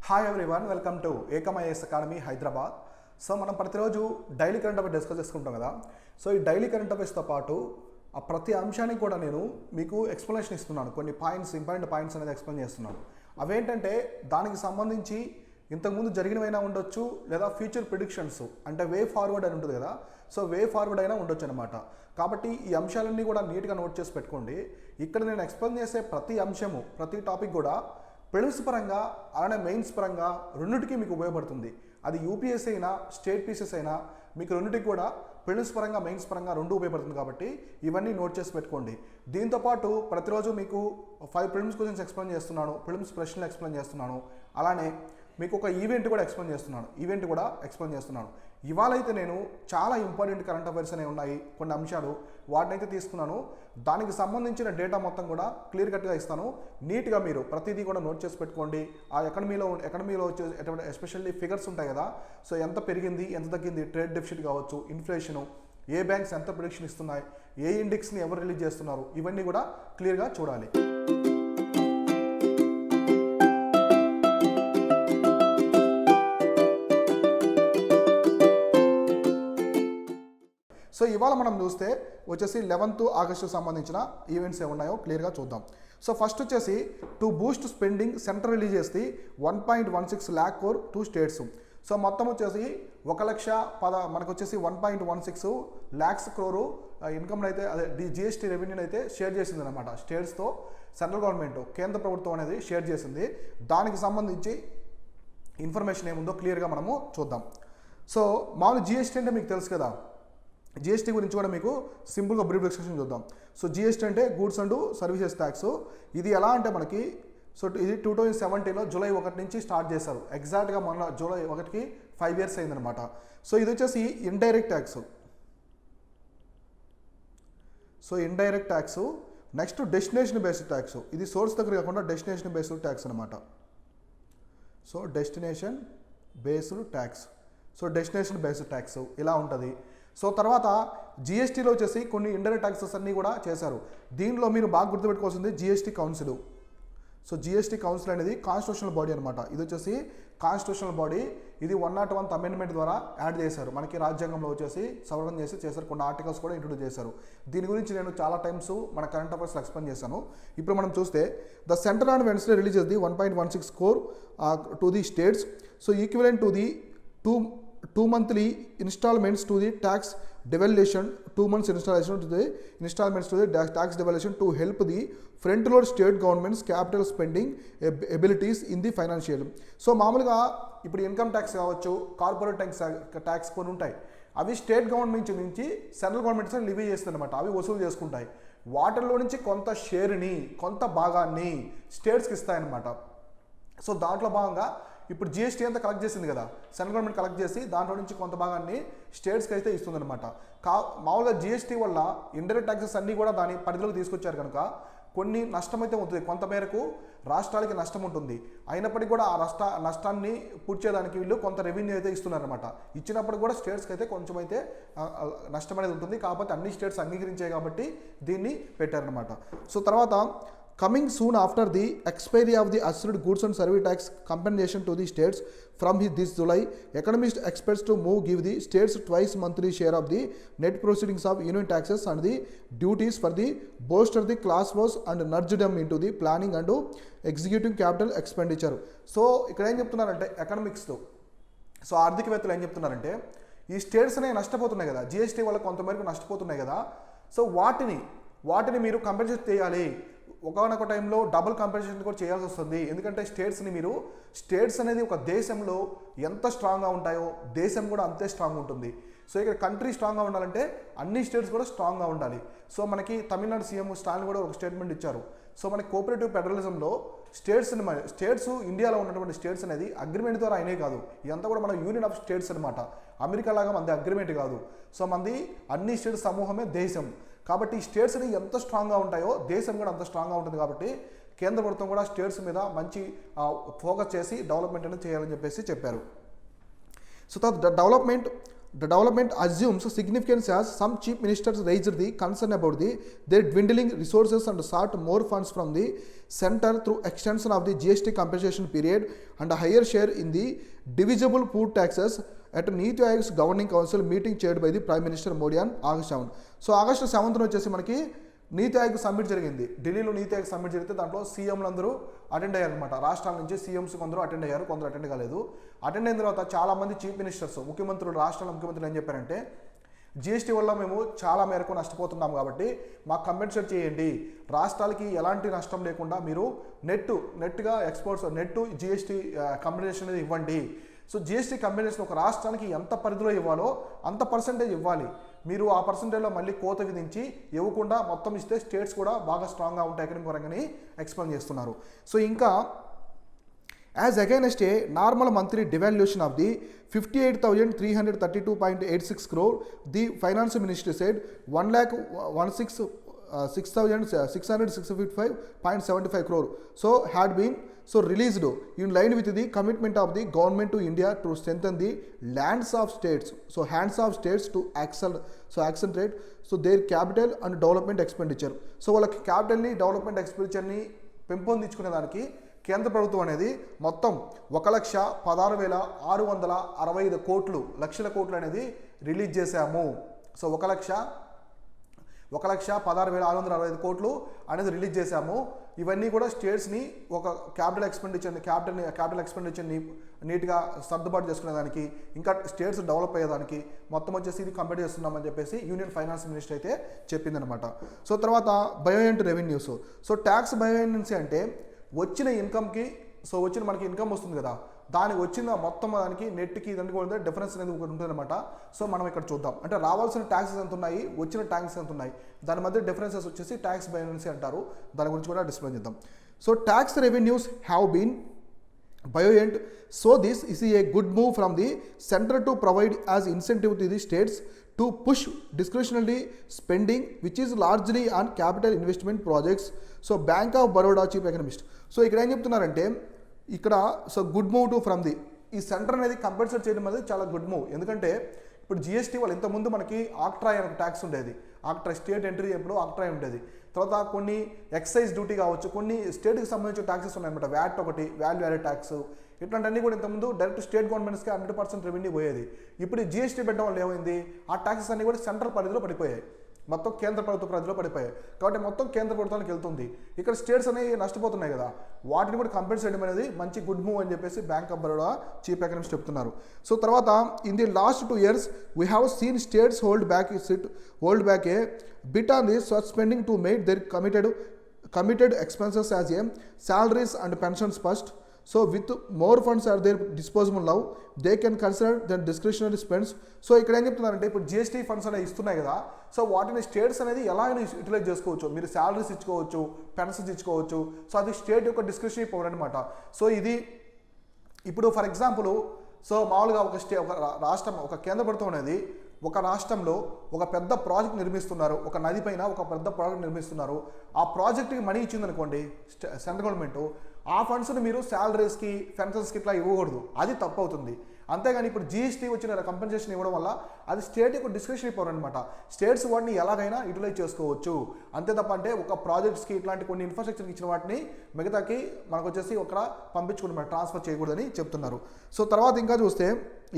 Hi everyone, welcome to Ekam IAS academy Hyderabad. So మనం ప్రతిరోజు daily current affairs discuss చేసుకుంటాం కదా. సో ఈ డైలీ కరెంట్ అఫైర్స్తో పాటు ఆ ప్రతి అంశానికి కూడా నేను మీకు ఎక్స్ప్లెనేషన్ ఇస్తున్నాను. కొన్ని ఇంపార్టెంట్ పాయింట్స్ అనేది ఎక్స్ప్లెయిన్ చేస్తున్నాను. అవేంటంటే దానికి సంబంధించి ఇంతకుముందు జరిగినవైనా ఉండొచ్చు, లేదా ఫ్యూచర్ ప్రిడిక్షన్స్ అంటే వే ఫార్వర్డ్ అని ఉంటుంది కదా. సో వే ఫార్వర్డ్ అయినా ఉండొచ్చు అనమాట. కాబట్టి ఈ అంశాలన్నీ కూడా నీట్గా నోట్ చేసి పెట్టుకోండి. ఇక్కడ నేను ఎక్స్ప్లెయిన్ చేసే ప్రతి అంశము, ప్రతి టాపిక్ కూడా ప్రిలిమ్స్ పరంగా అలానే మెయిన్స్ పరంగా రెండింటికి మీకు ఉపయోగపడుతుంది. అది యూపీఎస్సీ అయినా స్టేట్ పీసెస్ అయినా మీకు రెండింటికి కూడా ప్రిలిమ్స్ పరంగా మెయిన్స్ పరంగా రెండు ఉపయోగపడుతుంది. కాబట్టి ఇవన్నీ నోట్ చేసి పెట్టుకోండి. దీంతోపాటు ప్రతిరోజు మీకు 5 ప్రిలిమ్స్ క్వశ్చన్స్ ఎక్స్ప్లెయిన్ చేస్తున్నాను, ప్రిలిమ్స్ ప్రశ్నలు ఎక్స్ప్లెయిన్ చేస్తున్నాను. అలానే మీకు ఒక ఈవెంట్ కూడా ఎక్స్ప్లెయిన్ చేస్తున్నాను. ఇవాళ అయితే నేను చాలా ఇంపార్టెంట్ కరెంట్ అఫైర్స్ అనేవి ఉన్నాయి, కొన్ని అంశాలు వాటినైతే తీసుకున్నాను. దానికి సంబంధించిన డేటా మొత్తం కూడా క్లియర్ కట్గా ఇస్తాను. నీట్గా మీరు ప్రతిదీ కూడా నోట్ చేసి పెట్టుకోండి. ఆ ఎకనమీలో వచ్చే ఎస్పెషల్లీ ఫిగర్స్ ఉంటాయి కదా. సో ఎంత పెరిగింది, ఎంత తగ్గింది, ట్రేడ్ డెఫిసిట్ కావచ్చు, ఇన్ఫ్లేషను, ఏ బ్యాంక్స్ ఎంత ప్రిడిక్షన్ ఇస్తున్నాయి, ఏ ఇండెక్స్ని ఎవరు రిలీజ్ చేస్తున్నారు, ఇవన్నీ కూడా క్లియర్గా చూడాలి. సో ఇవాళ మనం చూస్తే వచ్చేసి 11th ఆగస్టు సంబంధించిన ఈవెంట్స్ ఏమున్నాయో క్లియర్గా చూద్దాం. సో ఫస్ట్ వచ్చేసి to Boost spending centre release చేసి 1.16 lakh crore to states. So మొత్తం వచ్చేసి 1,10,000 మనకు వచ్చేసి 1.16 lakhs crore ఇన్కమ్ అయితే అదే జిఎస్టీ రెవెన్యూని అయితే షేర్ చేసింది అనమాట. స్టేట్స్తో సెంట్రల్ గవర్నమెంట్, కేంద్ర ప్రభుత్వం అనేది షేర్ చేసింది. దానికి సంబంధించి ఇన్ఫర్మేషన్ ఏముందో క్లియర్గా మనము చూద్దాం. సో మామూలు జిఎస్టీ అంటే మీకు తెలుసు కదా. జిఎస్టీ గురించి కూడా మీకు సింపుల్గా బ్రీఫ్ డిస్కషన్ చూద్దాం. సో జిఎస్టీ అంటే గూడ్స్ అండ్ సర్వీసెస్ ట్యాక్స్. ఇది ఎలా అంటే మనకి ఇది 2017లో జూలై 1 నుంచి స్టార్ట్ చేశారు. ఎగ్జాక్ట్గా మొన్న జూలై 1కి 5 years అయిందనమాట. సో ఇది వచ్చేసి indirect tax. Next destination based tax. ఇది సోర్స్ దగ్గర కాకుండా డెస్టినేషన్ బేస్డ్ ట్యాక్స్ అనమాట. సో డెస్టినేషన్ బేస్డ్ ట్యాక్స్ ఇలా ఉంటుంది. సో తర్వాత జిఎస్టీలో వచ్చేసి కొన్ని ఇండైరెక్ట్ ట్యాక్సెస్ అన్నీ కూడా చేశారు. దీనిలో మీరు బాగా గుర్తుపెట్టుకోవాల్సింది GST council. So GST council అనేది కాన్స్టిట్యూషనల్ బాడీ అనమాట. ఇది వచ్చేసి కాన్స్టిట్యూషనల్ బాడీ. ఇది 101th అమెండ్మెంట్ ద్వారా యాడ్ చేశారు. మనకి రాజ్యాంగంలో వచ్చేసి సవరణ చేశారు. కొన్ని ఆర్టికల్స్ కూడా ఇంట్రొడ్యూస్ చేశారు. దీని గురించి నేను చాలా టైమ్స్ మన కరెంట్ అఫైర్స్లో ఎక్స్ప్లెయిన్ చేశాను. ఇప్పుడు మనం చూస్తే the centre on Wednesday releases the 1.16 crore to the states. So equivalent to the two monthly installments to the tax devaluation, 2 months installments to the tax devaluation to help the front load state governments capital spending abilities in the financial. So మామూలుగా ఇప్పుడు income tax కావచ్చు, corporate tax కొన్ని ఉంటాయి. అవి state government నుంచి central governments levy చేస్తుందన్నమాట. అవి వసూలు చేసుకుంటాయి. వాటిల్లో నుంచి కొంత షేర్ని, కొంత భాగాన్ని స్టేట్స్కి ఇస్తాయన్నమాట. సో దాంట్లో భాగంగా ఇప్పుడు జిఎస్టీ అంతా కలెక్ట్ చేసింది కదా, సెంట్రల్ గవర్నమెంట్ కలెక్ట్ చేసి దాంట్లో నుంచి కొంత భాగాన్ని స్టేట్స్కి అయితే ఇస్తుందన్నమాట. మామూలుగా జిఎస్టీ వల్ల ఇండైరెక్ట్ ట్యాక్సెస్ అన్నీ కూడా దాని పరిధిలోకి తీసుకొచ్చారు కనుక కొన్ని నష్టం అయితే ఉంటుంది. కొంత మేరకు రాష్ట్రాలకి నష్టం ఉంటుంది. అయినప్పటికీ కూడా ఆ నష్టాన్ని పూడ్చేదానికి వీళ్ళు కొంత రెవెన్యూ అయితే ఇస్తున్నారన్నమాట. ఇచ్చినప్పుడు కూడా స్టేట్స్కి అయితే కొంచెం అయితే నష్టం అనేది ఉంటుంది. కాకపోతే అన్ని స్టేట్స్ అంగీకరించాయి కాబట్టి దీన్ని పెట్టారనమాట. సో తర్వాత coming soon after the expiry of the assured goods and service tax compensation to the states from this July, economists expects to give the states twice monthly share of the net proceedings of union taxes and the duties for the bolster the class wars and nudge them into the planning and executing capital expenditure. So ఇక్కడ ఏం చెప్తున్నారంటే ఎకనామిక్స్లో, so ఆర్థికవేత్తలు ఏం చెప్తున్నారంటే ఈ states అనేవి నష్టపోతున్నాయి కదా, GST వల్ల కొంతమేరకు నష్టపోతున్నాయి కదా. సో వాటిని మీరు కంపెన్సేట్ చేయాలి. ఒకనొక టైంలో డబుల్ కంపెన్సేషన్ కూడా చేయాల్సి వస్తుంది. ఎందుకంటే స్టేట్స్ అనేది ఒక దేశంలో ఎంత స్ట్రాంగ్గా ఉంటాయో దేశం కూడా అంతే స్ట్రాంగ్ ఉంటుంది. సో ఇక్కడ కంట్రీ స్ట్రాంగ్గా ఉండాలంటే అన్ని స్టేట్స్ కూడా స్ట్రాంగ్గా ఉండాలి. సో మనకి తమిళనాడు సీఎం స్టాలిన్ కూడా ఒక స్టేట్మెంట్ ఇచ్చారు. సో మనకి కోఆపరేటివ్ ఫెడరలిజంలో స్టేట్స్ ఇండియాలో ఉన్నటువంటి స్టేట్స్ అనేది అగ్రిమెంట్ ద్వారా అయినే కాదు. ఇదంతా కూడా మన యూనియన్ ఆఫ్ స్టేట్స్ అనమాట. అమెరికా లాగా మనది అగ్రిమెంట్ కాదు. సో మనది అన్ని స్టేట్స్ సమూహమే దేశం. కాబట్టి ఈ స్టేట్స్ ఎంత స్ట్రాంగ్గా ఉంటాయో దేశం కూడా అంత స్ట్రాంగ్గా ఉంటుంది. కాబట్టి కేంద్ర ప్రభుత్వం కూడా స్టేట్స్ మీద మంచి ఫోకస్ చేసి డెవలప్మెంట్ అనేది చేయాలని చెప్పేసి చెప్పారు. So development The development assumes significance as some chief ministers raised the concern about their dwindling resources and sought more funds from the center through extension of the GST compensation period and a higher share in the divisible food taxes at Niti Aayog's governing council meeting chaired by the Prime Minister Modi on August 7. So August 7న వచ్చేసి మనకి నీతి Aayog summit జరిగింది. ఢిల్లీలో నీతి Aayog summit జరిగితే దాంట్లో సీఎంలు అందరూ attend అయ్యారు అనమాట. రాష్ట్రాల నుంచి సీఎంస్ కొందరు అటెండ్ అయ్యారు, కొందరు అటెండ్ కాలేదు. అటెండ్ అయిన తర్వాత చాలామంది చీఫ్ మినిస్టర్స్, ముఖ్యమంత్రులు, రాష్ట్రాల ముఖ్యమంత్రులు ఏం చెప్పారంటే, జీఎస్టీ వల్ల మేము చాలా మేరకు నష్టపోతున్నాం కాబట్టి మాకు కంపెన్సేట్ చేయండి, రాష్ట్రాలకి ఎలాంటి నష్టం లేకుండా మీరు నెట్గా ఎక్స్పోర్ట్స్ నెట్ జీఎస్టీ కంపెన్సేషన్ అనేది ఇవ్వండి. సో జీఎస్టీ కంపెన్సేషన్ ఒక రాష్ట్రానికి ఎంత పరిధిలో ఇవ్వాలో అంత పర్సంటేజ్ ఇవ్వాలి. మీరు ఆ పర్సంటేజ్లో మళ్ళీ కోత విధించి ఇవ్వకుండా మొత్తం ఇస్తే స్టేట్స్ కూడా బాగా స్ట్రాంగ్గా ఉంటాయి ఎకనామిక్ పరంగానే ఎక్స్ప్లెయిన్ చేస్తున్నారు. సో ఇంకా as against A normal monthly devolution of the 58,332.86 crore, the finance minister said 1,16,665.75 crore so had been released in line with the commitment of the government to India to strengthen the hands of states to accelerate their capital and development expenditure. So వాళ్ళకి క్యాపిటల్ని development ఎక్స్పెండిచర్ని పెంపొందించుకునే దానికి కేంద్ర ప్రభుత్వం అనేది మొత్తం 1,16,665 కోట్లు అనేది release చేశాము. So 1,16,665 కోట్లు అనేది రిలీజ్ చేశాము. ఇవన్నీ కూడా స్టేట్స్ని ఒక క్యాపిటల్ ఎక్స్పెండిచర్ని నీట్గా సర్దుబాటు చేసుకునేదానికి, ఇంకా స్టేట్స్ డెవలప్ అయ్యేదానికి మొత్తం వచ్చేసి ఇది కంప్లీట్ చేస్తున్నామని చెప్పేసి యూనియన్ ఫైనాన్స్ మినిస్టర్ అయితే చెప్పిందనమాట. సో తర్వాత బయోయంట్ రెవెన్యూస్. సో ట్యాక్స్ బయోయెన్సీ అంటే వచ్చిన ఇన్కమ్కి, వచ్చిన మనకి ఇన్కమ్ వస్తుంది కదా, దానికి వచ్చిన మొత్తం దానికి నెట్కి దానికి కూడా డిఫరెన్స్ అనేది ఒకటి ఉంటుందన్నమాట. సో మనం ఇక్కడ చూద్దాం, అంటే రావాల్సిన ట్యాక్సెస్ ఎంత ఉన్నాయి, వచ్చిన ట్యాక్సెస్ ఎంత ఉన్నాయి, దాని మధ్య డిఫరెన్సెస్ వచ్చేసి ట్యాక్స్ బయోయెన్సీ అంటారు. దాని గురించి కూడా డిస్ప్లే చేద్దాం. So tax revenues have been buoyant. So this is a good move from the center to provide as incentive to the states to push discretionary spending which is largely on capital investment projects. So Bank of Baroda chief economist. So ఇక్కడ ఏం చెప్తున్నారంటే, ఇక్కడ good move to from the ఈ centre అనేది compulsory చేయడం అనేది చాలా good move. ఎందుకంటే ఇప్పుడు జిఎస్టీ వాళ్ళు ఇంతకుముందు మనకి ఆక్ట్రాయ్ అనే ట్యాక్స్ ఉండేది, ఆక్ట్రాయ్ స్టేట్ ఎంట్రీ ఎప్పుడు ఆక్ట్రాయ్ ఉండేది. తర్వాత కొన్ని ఎక్సైజ్ డ్యూటీ కావచ్చు, కొన్ని స్టేట్కి సంబంధించిన ట్యాక్సెస్ ఉన్నాయన్నమాట. వ్యాట్ ఒకటి, వాల్యూ యాడెడ్ ట్యాక్స్, ఇట్లాంటివన్నీ కూడా ఇంతకుముందు డైరెక్ట్ స్టేట్ గవర్నమెంట్స్కి 100% రెవెన్యూ పోయేది. ఇప్పుడు జిఎస్టీ పెట్టడం వల్ల ఏమైంది, ఆ ట్యాక్సెస్ అన్నీ కూడా సెంట్రల్ పరిధిలో పడిపోయాయి, మొత్తం కేంద్ర ప్రభుత్వ పరిధిలో పడిపోయాయి. కాబట్టి మొత్తం కేంద్ర ప్రభుత్వానికి వెళ్తుంది. ఇక్కడ స్టేట్స్ అనేవి నష్టపోతున్నాయి కదా, వాటిని కూడా కంపెన్సేట్ చేయడం అనేది మంచి గుడ్ మూవ్ అని చెప్పేసి bank of Baroda chief economist చెప్తున్నారు. సో తర్వాత in the last 2 years we have seen states hold back A bit on the such spending to make there committed expenses as a salaries and pensions first. So with more funds at their disposable now, they can consider the discretionary spends. So ఇక్కడ ఏం చెప్తున్నారంటే, ఇప్పుడు GST funds అనేవి ఇస్తున్నాయి కదా, so వాటిని states అనేది ఎలా అయినా యూటిలైజ్ చేసుకోవచ్చు. మీరు శాలరీస్ ఇచ్చుకోవచ్చు, పెన్షన్స్ ఇచ్చుకోవచ్చు. సో అది స్టేట్ యొక్క డిస్క్రిషనరీ పవర్ అనమాట. సో ఇది ఇప్పుడు ఫర్ ఎగ్జాంపుల్, సో మామూలుగా ఒక రాష్ట్రం, ఒక కేంద్ర ప్రభుత్వం అనేది ఒక రాష్ట్రంలో ఒక పెద్ద ప్రాజెక్ట్ నిర్మిస్తున్నారు, ఒక నది పైన ఒక పెద్ద ప్రాజెక్ట్ నిర్మిస్తున్నారు. ఆ ప్రాజెక్ట్కి మనీ ఇచ్చిందనుకోండి సెంట్రల్ గవర్నమెంట్, ఆ ఫండ్స్ని మీరు శాలరీస్కి, పెన్షన్స్కి ఇట్లా ఇవ్వకూడదు, అది తప్పు అవుతుంది. అంతేగాని ఇప్పుడు జీఎస్టీ వచ్చిన కంపెన్సేషన్ ఇవ్వడం వల్ల అది స్టేట్ యొక్క డిస్క్రిషనరీ పవర్ అనమాట. స్టేట్స్ వాటిని ఎలాగైనా యూటిలైజ్ చేసుకోవచ్చు. అంతే తప్ప అంటే ఒక ప్రాజెక్ట్స్కి ఇట్లాంటి కొన్ని ఇన్ఫ్రాస్ట్రక్చర్కి ఇచ్చిన వాటిని మిగతాకి మనకు వచ్చేసి ఒక పంపించుకుంటున్నారు, ట్రాన్స్ఫర్ చేయకూడదని చెప్తున్నారు. సో తర్వాత ఇంకా చూస్తే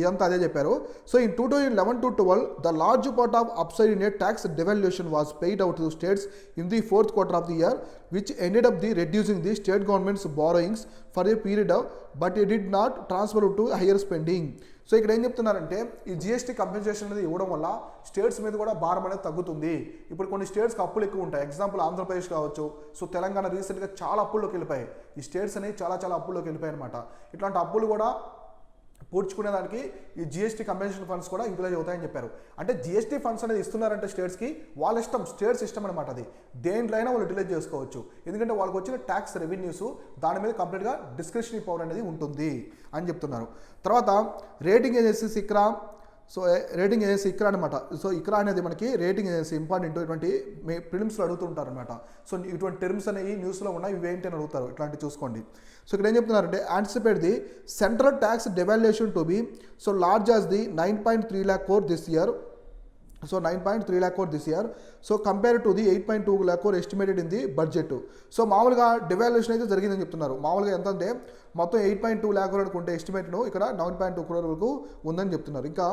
ఇదంతా అదే చెప్పారు. So in 2011 to 12 the large part of upside in a tax devolution was paid out to states in the 4th quarter of the year which ended up the reducing the state governments borrowings for a period of but it did not transfer to higher spending. So ఇక్కడ ఏం చెప్తున్నారంటే, ఈ GST compensation అనేది ఇవ్వడం వల్ల states మీద కూడా భారం అనేది తగ్గుతుంది. ఇప్పుడు కొన్ని స్టేట్స్కి అప్పులు ఎక్కువ ఉంటాయి, ఎగ్జాంపుల్ ఆంధ్రప్రదేశ్ కావచ్చు. సో తెలంగాణ రీసెంట్గా చాలా అప్పుల్లోకి వెళ్ళిపోయాయి. ఈ స్టేట్స్ అనేవి చాలా అప్పుల్లోకి వెళ్ళిపోయాయి అనమాట. ఇట్లాంటి అప్పులు కూడా పూడ్చుకునేదానికి ఈ జిఎస్టీ కంపెన్సేషన్ ఫండ్స్ కూడా యూటిలైజ్ అవుతాయని చెప్పారు. అంటే జిఎస్టీ ఫండ్స్ అనేది ఇస్తున్నారంటే స్టేట్స్కి వాళ్ళ ఇష్టం, స్టేట్స్ ఇష్టం అనమాట. అది దేంట్లో అయినా వాళ్ళు యూటిలైజ్ చేసుకోవచ్చు. ఎందుకంటే వాళ్ళకి వచ్చిన ట్యాక్స్ రెవెన్యూస్ దాని మీద కంప్లీట్గా డిస్క్రిషనరీ పవర్ అనేది ఉంటుంది అని చెప్తున్నారు. తర్వాత రేటింగ్ ఏజెన్సీ సిక్రా సో రేటింగ్ ఏజెన్సీ ఇక్రా అనమాట. సో ఇక్రా అనేది మనకి రేటింగ్ ఏజెన్సీ ఇంపార్టెంట్, ఇటువంటి ప్రిలిమ్స్లో అడుగుతుంటారు అనమాట. సో ఇటువంటి టర్మ్స్ అనేవి న్యూస్లో ఉన్నాయి, ఇవేంటి అని అడుగుతారు, ఇట్లాంటివి చూసుకోండి. సో ఇక్కడ ఏం చెప్తున్నారంటే anticipate the central tax devaluation to be so large as the 9.3 lakh crore this year. So 9.3 lakh crore this year. So compare to the 8.2 lakh crore estimated in the budget. So మామూలుగా devaluation అయితే జరిగిందని చెప్తున్నారు. మామూలుగా ఎంత అంటే మొత్తం 8.2 lakh crore అనుకుంటే ఎస్టిమేట్ను ఇక్కడ 9.2 crore వరకు ఉందని చెప్తున్నారు. ఇంకా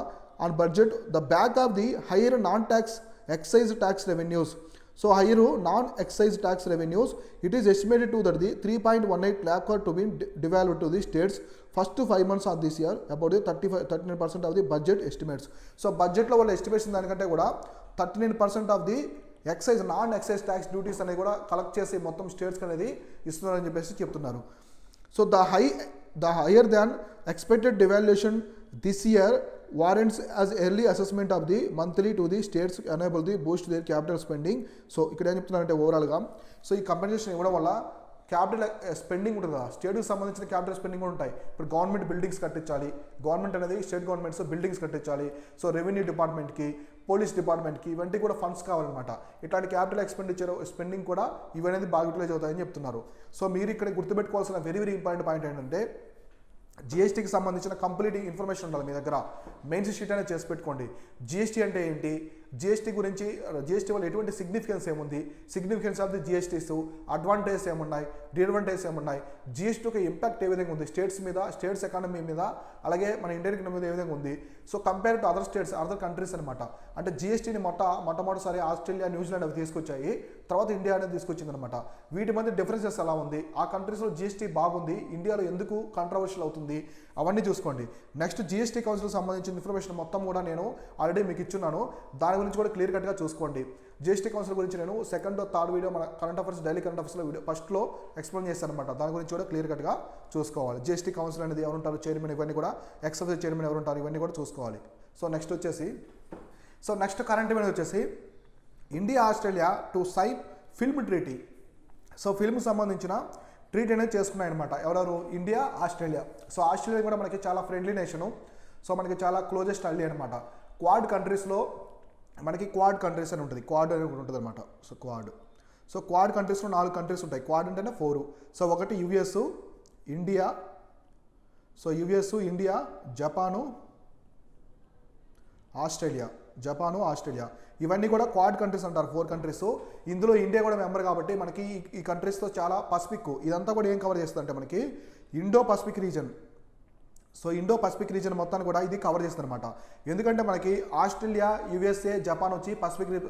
on budget the back of the higher non tax excise tax revenues. So higher non excise tax revenues it is estimated to that the 3.18 lakh crore to be devalued to the states first 5 months of this year about the 39% of the budget estimates. So బడ్జెట్లో వాళ్ళ estimation దానికంటే కూడా 39% of the excise non excise tax duties అనేది కూడా collect చేసి మొత్తం స్టేట్స్కి అనేది ఇస్తున్నారని చెప్పేసి చెప్తున్నారు. So the higher than expected devaluation this year warrants as early assessment of the monthly to the states enable the boost their capital spending. So ఇక్కడ ఏం చెప్తున్నారంటే ఓవరాల్గా సో ఈ కంపెన్సేషన్ ఇవ్వడం వల్ల క్యాపిటల్ స్పెండింగ్ ఉంటుంది కదా, స్టేట్కి సంబంధించిన క్యాపిటల్ స్పెండింగ్ కూడా ఉంటాయి. ఇప్పుడు గవర్నమెంట్ బిల్డింగ్స్ కట్టించాలి, గవర్నమెంట్ అనేది స్టేట్ గవర్నమెంట్స్ బిల్డింగ్స్ కట్టించాలి. సో రెవెన్యూ డిపార్ట్మెంట్కి, పోలీస్ డిపార్ట్మెంట్కి ఇవన్నీ కూడా ఫండ్స్ కావాలన్నమాట. ఇట్లాంటి క్యాపిటల్ ఎక్స్పెండిచర్ స్పెండింగ్ కూడా ఇవనేది బాగా యూటిలైజ్ అవుతాయని చెప్తున్నారు. సో మీరు ఇక్కడ గుర్తుపెట్టుకోవాల్సిన వెరీ ఇంపార్టెంట్ పాయింట్ ఏంటంటే జిఎస్టీకి సంబంధించిన కంప్లీట్ ఇన్ఫర్మేషన్ ఉండాలి మీ దగ్గర. మెయిన్స్ షీట్ అనేది చేసి పెట్టుకోండి. జిఎస్టీ అంటే ఏంటి, జిఎస్టీ గురించి, జిఎస్టీ వల్ల ఎటువంటి సిగ్నిఫికెన్స్ ఏముంది, significance of the GSTs, advantages ఏమున్నాయి, డిఅడ్వాంటేజెస్ ఏమున్నాయి, జిఎస్టీ యొక్క ఇంపాక్ట్ ఏ విధంగా ఉంది స్టేట్స్ మీద, స్టేట్స్ ఎకానమీ మీద, అలాగే మన ఇండియన్ ఎకానమీ మీద ఏ విధంగా ఉంది. So compare to other states, other countries అనమాట. అంటే జిఎస్టీని మొట్టమొదటిసారి ఆస్ట్రేలియా, న్యూజిలాండ్ అవి తీసుకొచ్చాయి, తర్వాత ఇండియా అనేది తీసుకొచ్చింది అనమాట. వీటి మధ్య డిఫరెన్సెస్ ఎలా ఉంది, ఆ కంట్రీస్లో జిఎస్టీ బాగుంది, ఇండియాలో ఎందుకు కాంట్రవర్షియల్ అవుతుంది, అవన్నీ చూసుకోండి. నెక్స్ట్ జిఎస్టీ కౌన్సిల్ సంబంధించిన ఇన్ఫర్మేషన్ మొత్తం కూడా నేను ఆల్రెడీ మీకు ఇచ్చున్నాను, దాని గురించి కూడా క్లియర్ కట్గా చూసుకోండి. జిఎస్టీ కౌన్సిల్ గురించి నేను సెకండ్ థర్డ్ వీడియో మన కరెంట్ అఫైర్స్ డైలీ కరెంట్ అఫైర్స్లో వీడియో ఫస్ట్లో ఎక్స్ప్లెయిన్ చేస్తాను అనమాట. దాని గురించి కూడా క్లియర్ కట్గా చూసుకోవాలి. జిఎస్టీ కౌన్సిల్ అనేది ఎవరు ఉంటారు, చైర్మన్, ఇవన్నీ కూడా ఎక్సైజ్ చైర్మన్ ఎవరు ఉంటారు, ఇవన్నీ కూడా చూసుకోవాలి. సో నెక్స్ట్ కరెంట్ ఈవెంట్ వచ్చేసి India Australia to sign film treaty. So film సంబంధించిన ట్రీట్ అనేది చేసుకున్నాయన్నమాట. ఎవరెవరు, ఇండియా, ఆస్ట్రేలియా. సో ఆస్ట్రేలియా కూడా మనకి చాలా ఫ్రెండ్లీ నేషను, సో మనకి చాలా క్లోజెస్ట్ అల్లీ అనమాట. క్వాడ్ కంట్రీస్లో మనకి క్వాడ్ కంట్రీస్ అని ఉంటుంది, క్వాడ్ అని ఉంటుంది అనమాట. సో క్వాడ్ కంట్రీస్లో 4 కంట్రీస్ ఉంటాయి. క్వాడ్ అంటేనే 4. సో ఒకటి US, India, so US, India, Japan, Australia. ఇవన్నీ కూడా క్వాడ్ కంట్రీస్ అంటారు, 4 కంట్రీస్. ఇందులో ఇండియా కూడా మెంబర్ కాబట్టి మనకి ఈ కంట్రీస్తో చాలా పసిఫిక్, ఇదంతా కూడా ఏం కవర్ చేస్తుంది అంటే మనకి Indo Pacific reason. So Indo Pacific reason మొత్తాన్ని కూడా ఇది కవర్ చేస్తుంది అనమాట. ఎందుకంటే మనకి ఆస్ట్రేలియా, యుఎస్ఏ, జపాన్ వచ్చి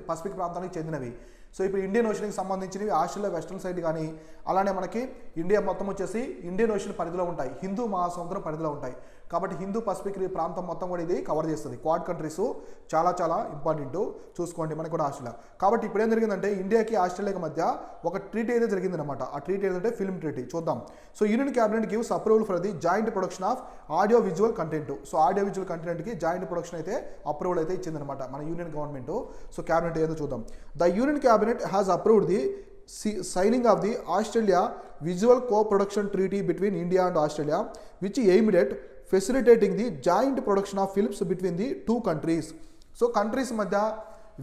పసిఫిక్ ప్రాంతానికి చెందినవి. సో ఇప్పుడు ఇండియన్ ఓషన్కి సంబంధించినవి ఆస్ట్రేలియా వెస్ట్రన్ సైడ్ కానీ, అలానే మనకి ఇండియా మొత్తం వచ్చేసి ఇండియన్ ఓషన్ పరిధిలో ఉంటాయి, హిందూ మహాసముద్రం పరిధిలో ఉంటాయి. కాబట్టి హిందూ పసిఫిక్ ప్రాంతం మొత్తం కూడా ఇది కవర్ చేస్తుంది. క్వాడ్ కంట్రీస్ చాలా ఇంపార్టెంట్, చూసుకోండి మనకి కూడా ఆస్ట్రేలియా. కాబట్టి ఇప్పుడు ఏం జరిగిందంటే ఇండియాకి ఆస్ట్రేలియాకి మధ్య ఒక ట్రీటీ అయితే జరిగిందనమాట. ఆ ట్రీటీ ఏంటంటే ఫిల్మ్ ట్రీటీ. చూద్దాం. So union cabinet gives approval for the joint production of audio visual content. So audio visual కంటెంట్కి జాయింట్ ప్రొడక్షన్ అయితే అప్రూవల్ అయితే ఇచ్చిందనమాట మన యూనియన్ గవర్నమెంట్. సో క్యాబినెట్ ఏదో చూద్దాం. The union cabinet has approved the signing of the Australia Visual Co-Production Treaty between India and Australia, which aimed at facilitating the joint production of films between the two countries. So countries మధ్య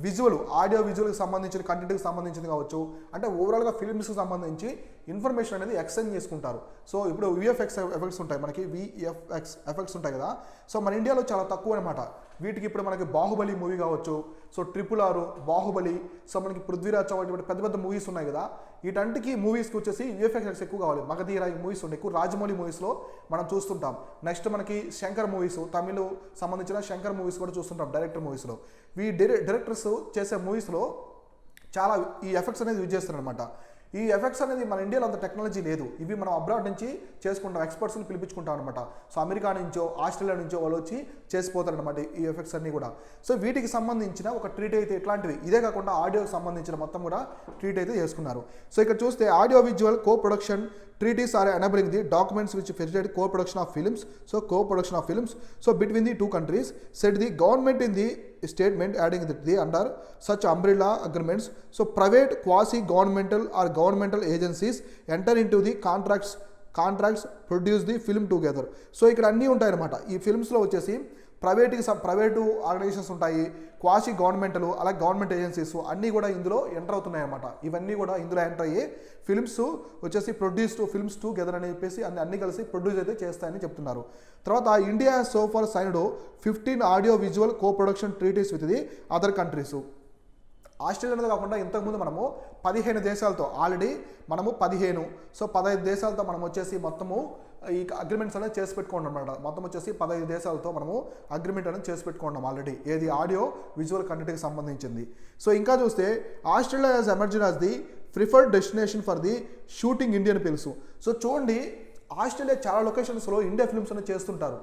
visual, audio విజువల్కి సంబంధించిన కంటెంట్కి సంబంధించింది కావచ్చు, అంటే ఓవరాల్గా ఫిల్మ్స్కి సంబంధించి information అనేది exchange చేసుకుంటారు. So ఇప్పుడు విఎఫ్ఎక్స్ ఎఫెక్ట్స్ ఉంటాయి, మనకి విఎఫ్ఎక్స్ ఎఫెక్ట్స్ ఉంటాయి కదా. సో మన ఇండియాలో చాలా తక్కువ అనమాట వీటికి. ఇప్పుడు మనకి బాహుబలి మూవీ కావచ్చు, సో RRR, బాహుబలి, సో మనకి పృథ్వీరాజ్ చౌహాన్ పెద్ద మూవీస్ ఉన్నాయి కదా. వీటంటికి మూవీస్కి వచ్చేసి విఎఫ్ఎక్స్ ఎక్కువ కావాలి. మగధీర ఈ మూవీస్ ఉంటాయి, ఎక్కువ రాజమౌళి మూవీస్లో మనం చూస్తుంటాం. నెక్స్ట్ మనకి శంకర్ మూవీస్, తమిళ్ సంబంధించిన శంకర్ మూవీస్ కూడా చూస్తుంటాం డైరెక్టర్ మూవీస్లో. ఈ డైరెక్టర్స్ చేసే మూవీస్లో చాలా ఈ ఎఫెక్ట్స్ అనేది యూజ్ చేస్తారనమాట. ఈ ఎఫెక్ట్స్ అనేది మన ఇండియాలో అంత టెక్నాలజీ లేదు. ఇవి మనం అబ్రాడ్ నుంచి చేసుకుంటాం, ఎక్స్పర్ట్స్ని పిలిపించుకుంటాం అనమాట. సో అమెరికా నుంచో, ఆస్ట్రేలియా నుంచో వాళ్ళు వచ్చి చేసిపోతారనమాట ఈ ఎఫెక్ట్స్ అన్నీ కూడా. సో వీటికి సంబంధించిన ఒక ట్రీట్ అయితే ఇట్లాంటివి, ఇదే కాకుండా ఆడియోకి సంబంధించిన మొత్తం కూడా ట్రీట్ అయితే చేసుకున్నారు. సో ఇక్కడ చూస్తే audio visual co production treaties are enabling the documents which facilitate co-production of films. So co-production of films, so between the two countries, said the government in the statement, adding that the under such umbrella agreements, so private quasi governmental or governmental agencies enter into the contracts contracts produce the film together. So ఇక్కడ అన్నీ ఉంటాయన్నమాట. ఈ ఫిల్మ్స్లో వచ్చేసి private organisations ఉంటాయి, quasi గవర్నమెంటలు, అలాగే government agencies అన్నీ కూడా ఇందులో ఎంటర్ అవుతున్నాయి అన్నమాట. ఇవన్నీ కూడా ఇందులో ఎంటర్ అయ్యి ఫిల్మ్స్ వచ్చేసి ఫిల్మ్స్ టుగెదర్ అని చెప్పేసి అన్ని కలిసి ప్రొడ్యూస్ అయితే చేస్తాయని చెప్తున్నారు. తర్వాత India so far signed 15 audio visual co production treaties with the other countries. ఆస్ట్రేలియాలో కాకుండా ఇంతకుముందు మనము 15 దేశాలతో ఆల్రెడీ మనము 15 దేశాలతో మనం వచ్చేసి మొత్తము ఈ అగ్రిమెంట్స్ అనేది చేసి పెట్టుకోండి అనమాట. మొత్తం వచ్చేసి 15 దేశాలతో మనము అగ్రిమెంట్ అనేది చేసి పెట్టుకున్నాం ఆల్రెడీ, ఏది ఆడియో విజువల్ కంటెంట్కి సంబంధించింది. సో ఇంకా చూస్తే Australia has emerged as the preferred destination for the shooting Indian films. So చూడండి, ఆస్ట్రేలియా చాలా లొకేషన్స్లో ఇండియా ఫిల్మ్స్ అనేది చేస్తుంటారు.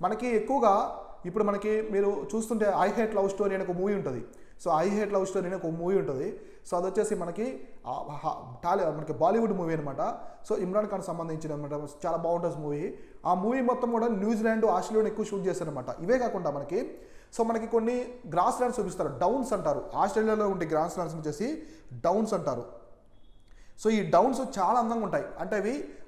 మనకి ఎక్కువగా ఇప్పుడు మీరు చూస్తుంటే ఐ హేట్ లవ్ స్టోరీ అనే ఒక మూవీ ఉంటుంది. So I hate love story అనే ఒక మూవీ ఉంటుంది. సో అది వచ్చేసి మనకి బాలీవుడ్ మూవీ అనమాట. సో ఇమ్రాన్ ఖాన్ సంబంధించిన అనమాట, చాలా బాగుంటుంది మూవీ. ఆ మూవీ మొత్తం కూడా న్యూజిలాండ్, ఆస్ట్రేలియాలో ఎక్కువ షూట్ చేశారనమాట. ఇవే కాకుండా మనకి కొన్ని గ్రాస్ ల్యాండ్స్ చూపిస్తారు, డౌన్స్ అంటారు. ఆస్ట్రేలియాలో ఉండే గ్రాస్ ల్యాండ్స్ వచ్చేసి డౌన్స్ అంటారు. సో ఈ డౌన్స్ చాలా అందంగా ఉంటాయి.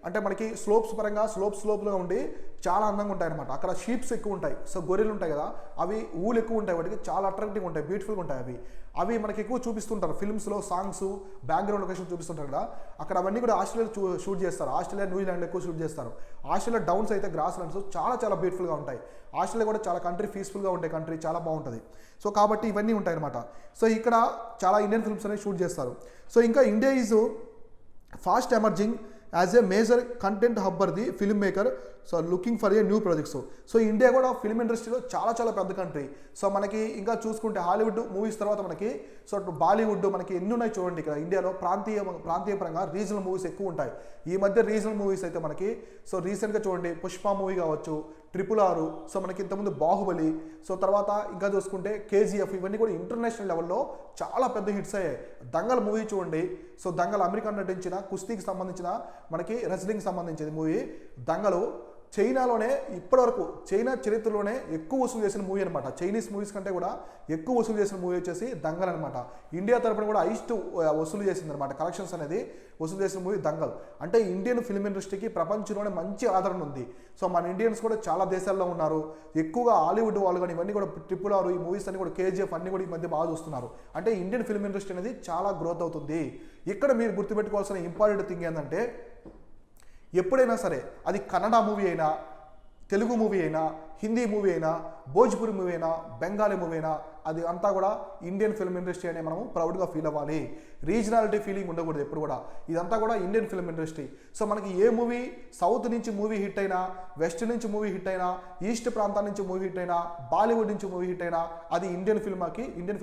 అంటే మనకి స్లోప్స్గా ఉండి చాలా అందంగా ఉంటాయి అనమాట. అక్కడ షీప్స్ ఎక్కువ ఉంటాయి. సో గొర్రెలు ఉంటాయి కదా, అవి ఊళ్ళు ఎక్కువ ఉంటాయి, వాటికి చాలా అట్రాక్టివ్గా ఉంటాయి, బ్యూటిఫుల్గా ఉంటాయి. అవి మనకి ఎక్కువ చూపిస్తుంటారు ఫిల్మ్స్లో, సాంగ్స్, బ్యాక్గ్రౌండ్ లొకేషన్ చూపిస్తుంటారు కదా. అక్కడ అవన్నీ కూడా ఆస్ట్రేలియా షూట్ చేస్తారు. ఆస్ట్రేలియా, న్యూజిలాండ్ ఎక్కువ షూట్ చేస్తారు. ఆస్ట్రేలియా డౌన్స్ అయితే గ్రాస్ ల్యాండ్స్ చాలా బ్యూటిఫుల్గా ఉంటాయి. ఆస్ట్రేలియా కూడా చాలా పీస్ఫుల్గా ఉండే కంట్రీ, చాలా బాగుంటుంది. సో కాబట్టి ఇవన్నీ ఉంటాయి అనమాట. సో ఇక్కడ చాలా ఇండియన్ ఫిల్మ్స్ అనేవి షూట్ చేస్తారు. సో ఇంకా India is fast emerging as a major content hub for the film maker. So looking for a new projects. So India కూడా ఫిల్మ్ ఇండస్ట్రీలో చాలా పెద్ద కంట్రీ. సో మనకి ఇంకా చూసుకుంటే హాలీవుడ్ మూవీస్ తర్వాత మనకి బాలీవుడ్ మనకి ఎన్ని ఉన్నాయి చూడండి. ఇక్కడ ఇండియాలో ప్రాంతీయ పరంగా రీజనల్ మూవీస్ ఎక్కువ ఉంటాయి. ఈ మధ్య రీజనల్ మూవీస్ అయితే మనకి రీసెంట్గా చూడండి, పుష్ప మూవీ కావచ్చు, 666, సో మనకి ఇంతకుముందు బాహుబలి, సో తర్వాత ఇంకా చూసుకుంటే కేజీఎఫ్, ఇవన్నీ కూడా ఇంటర్నేషనల్ లెవెల్లో చాలా పెద్ద హిట్స్ అయ్యాయి. దంగల్ మూవీ చూడండి. సో దంగల్ అమెరికా నటించిన కుస్తీకి సంబంధించిన మనకి రెస్లింగ్కి సంబంధించింది మూవీ. దంగలు చైనాలోనే ఇప్పటివరకు చైనా చరిత్రలోనే ఎక్కువ వసూలు చేసిన మూవీ అనమాట. చైనీస్ మూవీస్ కంటే కూడా ఎక్కువ వసూలు చేసిన మూవీ వచ్చేసి దంగల్ అనమాట. ఇండియా తరపున కూడా హైయెస్ట్ వసూలు చేసింది అనమాట, కలెక్షన్స్ అనేది వసూలు చేసిన మూవీ దంగల్. అంటే ఇండియన్ ఫిల్మ్ ఇండస్ట్రీకి ప్రపంచంలోనే మంచి ఆదరణ ఉంది. సో మన ఇండియన్స్ కూడా చాలా దేశాల్లో ఉన్నారు. ఎక్కువగా హాలీవుడ్ వాళ్ళు కానీ ఇవన్నీ కూడా 666, ఈ మూవీస్ అన్ని కూడా కేజీఎఫ్ అన్ని కూడా ఈ మధ్య బాగా చూస్తున్నారు. అంటే ఇండియన్ ఫిల్మ్ ఇండస్ట్రీ అనేది చాలా గ్రోత్ అవుతుంది. ఇక్కడ మీరు గుర్తుపెట్టుకోవాల్సిన ఇంపార్టెంట్ థింగ్ ఏంటంటే, ఎప్పుడైనా సరే అది కన్నడ మూవీ అయినా, తెలుగు మూవీ అయినా, హిందీ మూవీ అయినా, భోజ్పురి మూవీ అయినా, బెంగాలీ మూవీ అయినా, అది అంతా కూడా ఇండియన్ ఫిల్మ్ ఇండస్ట్రీ అనే మనము ప్రౌడ్గా ఫీల్ అవ్వాలి. రీజనాలిటీ ఫీలింగ్ ఉండకూడదు ఎప్పుడు కూడా. ఇదంతా కూడా ఇండియన్ ఫిల్మ్ ఇండస్ట్రీ. సో మనకి ఏ మూవీ సౌత్ నుంచి మూవీ హిట్ అయినా, వెస్ట్ నుంచి మూవీ హిట్ అయినా, ఈస్ట్ ప్రాంతాల నుంచి మూవీ హిట్ అయినా, బాలీవుడ్ నుంచి మూవీ హిట్ అయినా, అది ఇండియన్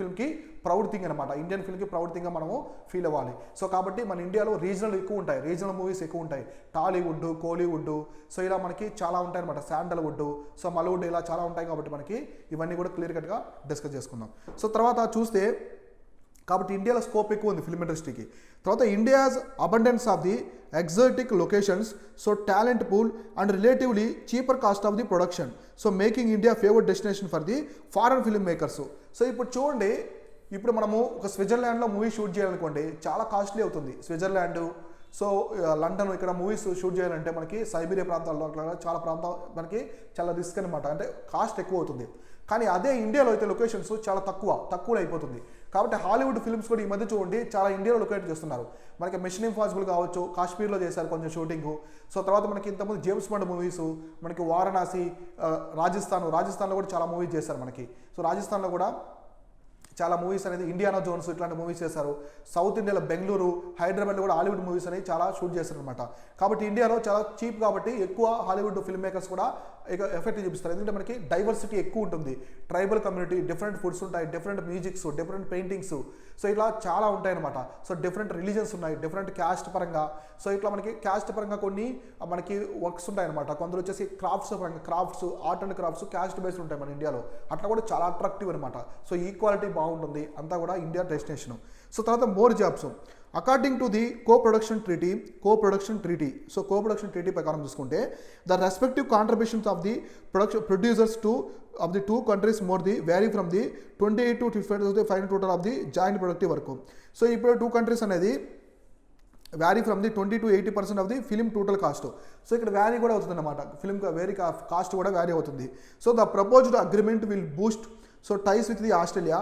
ఫిల్మ్కి ప్రౌడ్ థింగ్ అనమాట. ఇండియన్ ఫిల్మ్కి ప్రౌడ్ థింగ్గా మనము ఫీల్ అవ్వాలి. సో కాబట్టి మన ఇండియాలో రీజనల్ ఎక్కువ ఉంటాయి, రీజనల్ మూవీస్ ఎక్కువ ఉంటాయి. టాలీవుడ్, కోలీవుడ్, సో ఇలా మనకి చాలా ఉంటాయి అనమాట. శాండల్వుడ్, సో మలవుడ్, ఇలా చాలా ఉంటాయి. కాబట్టి మనకి ఇవన్నీ కూడా క్లియర్ కట్గా డిస్కస్ చేసుకుందాం. సో తర్వాత చూస్తే, కాబట్టి ఇండియాలో స్కోప్ ఎక్కువ ఉంది ఫిల్మ్ ఇండస్ట్రీకి. తర్వాత India's abundance of the exotic locations, so talent pool and relatively cheaper cost of the production, so making India favoured destination for the foreign film makers. So ఇప్పుడు చూడండి, ఇప్పుడు మనము ఒక స్విట్జర్లాండ్లో మూవీ షూట్ చేయాలనుకోండి, చాలా కాస్ట్లీ అవుతుంది. Switzerland, so London, ఇక్కడ movies shoot చేయాలంటే మనకి సైబీరియా ప్రాంతాల్లో అట్లా చాలా మనకి చాలా రిస్క్ అనమాట. అంటే కాస్ట్ ఎక్కువ అవుతుంది. కానీ అదే ఇండియాలో అయితే లొకేషన్స్ చాలా తక్కువ అయిపోతుంది. కాబట్టి హాలీవుడ్ ఫిల్మ్స్ కూడా ఈ మధ్య చూడండి చాలా ఇండియాలో లొకేట్ చేస్తున్నారు. మనకి మిషన్ ఇంపాసిబుల్ కావచ్చు, కాశ్మీర్లో చేశారు కొంచెం షూటింగ్. సో తర్వాత మనకి ఇంతకుముందు జేమ్స్ బాండ్ మూవీస్, మనకి వారణాసి, రాజస్థాన్లో కూడా చాలా మూవీస్ చేశారు మనకి. సో రాజస్థాన్లో కూడా చాలా మూవీస్ అనేది, ఇండియానా జోన్స్ ఇట్లాంటి మూవీస్ చేశారు. సౌత్ ఇండియాలో బెంగళూరు, హైదరాబాద్లో కూడా హాలీవుడ్ మూవీస్ అనేవి చాలా షూట్ చేస్తారు అనమాట. కాబట్టి ఇండియాలో చాలా చీప్ కాబట్టి ఎక్కువ హాలీవుడ్ ఫిల్మ్ మేకర్స్ కూడా ఎఫెక్ట్ చూపిస్తారు. ఎందుకంటే మనకి డైవర్సిటీ ఎక్కువ ఉంటుంది. ట్రైబల్ కమ్యూనిటీ, డిఫరెంట్ ఫుడ్స్ ఉంటాయి, different musics, different paintings, so ఇట్లా చాలా ఉంటాయి అనమాట. సో డిఫరెంట్ రిలీజన్స్ ఉన్నాయి, డిఫరెంట్ క్యాస్ట్ పరంగా. సో ఇట్లా మనకి క్యాస్ట్ పరంగా కొన్ని మనకి వర్క్స్ ఉంటాయి అనమాట. కొందరు వచ్చేసి crafts, art and crafts caste based ఉంటాయి మన ఇండియాలో. అట్లా కూడా చాలా అట్రాక్టివ్ అనమాట. సో ఈక్వాలిటీ బాగుంటుంది, అంతా కూడా ఇండియా డెస్టినేషన్. సో తర్వాత more jobs according to the co production treaty. So co production treaty ప్రకారం చూసుకుంటే, the respective contributions of the producers of the two countries more the vary from the 28 to 55 final total of the joint productive work. So ఇప్పుడు 2 countries అనేది vary from the 20 to 80% of the film total cost. So ఇక్కడ vary కూడా అవుతుంది అనమాట, film cost కూడా vary అవుతుంది. So the proposed agreement will boost so ties with the Australia,